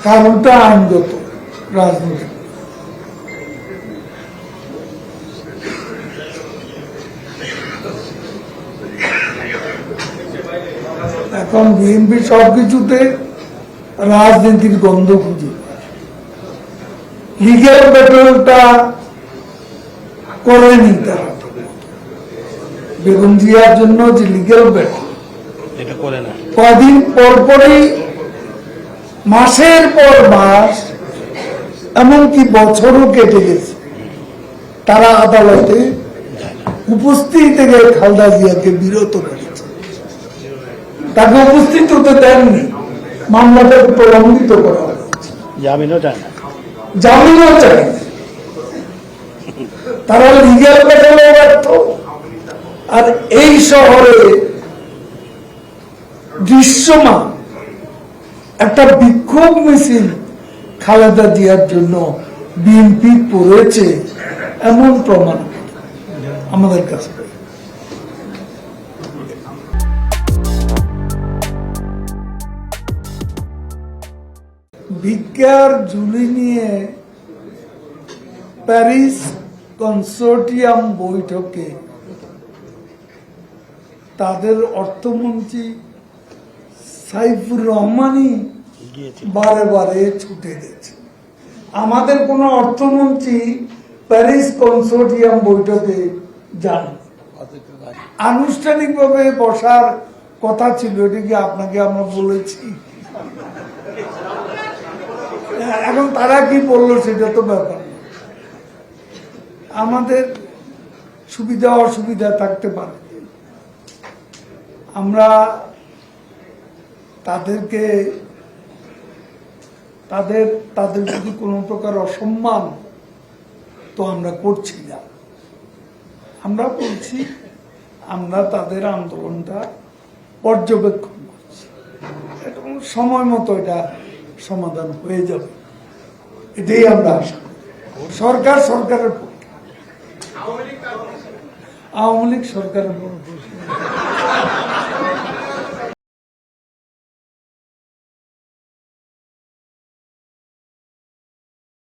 কারণটা আইনগত রাজনৈতিক। এখন বিএনপি সবকিছুতে রাজনীতির গন্ধ খুঁজে, লিগেল ব্যাটলটা করেনি তারা। বেগম জিয়ার জন্য যে লিগেল ব্যাটল কদিন পরপরই, মাসের পর মাস, এমনকি বছরও কেটে গেছে, তারা আদালতে উপস্থিত থেকে খালেদা জিয়াকে বিরত করেছে। তাকে উপস্থিত হতে দেননি, মামলাটাকে প্রলম্বিত করা হয়েছে, জামিনও চায় না। তারা লিগ্যাল ব্যাটলে ব্যর্থ। আর এই শহরে দৃশ্যমান একটা বিক্ষোভ মিছিল খালেদা জিয়ার জন্য বিএনপি করেছে এমন প্রমাণ আমাদের কাছে। ভিক্ষার ঝুলি নিয়ে প্যারিস কনসোর্টিয়াম বৈঠকে তাদের অর্থমন্ত্রী সাইফুর রহমানই বারে বারে ছুটে গেছে। আমাদের কোন অর্থমন্ত্রী প্যারিস কনসোর্টিয়াম বৈঠকে যান, আনুষ্ঠানিকভাবে বসার কথা ছিল, এটা কি আপনাকে আমরা বলেছি? এখন তারা কি বললো সেটা তো ব্যাপার। আমাদের সুবিধা অসুবিধা থাকতে পারে, আমরা তাদেরকে তাদের যদি কোনো প্রকার অসম্মান তো আমরা করছি না। আমরা বলছি আমরা তাদের আন্দোলনটা পর্যবেক্ষণ করছি, সময় মতো এটা সমাধান হয়ে যাবে, এটাই আমরা আশা করি। সরকারের পক্ষে, আওয়ামী লীগ সরকারের পক্ষে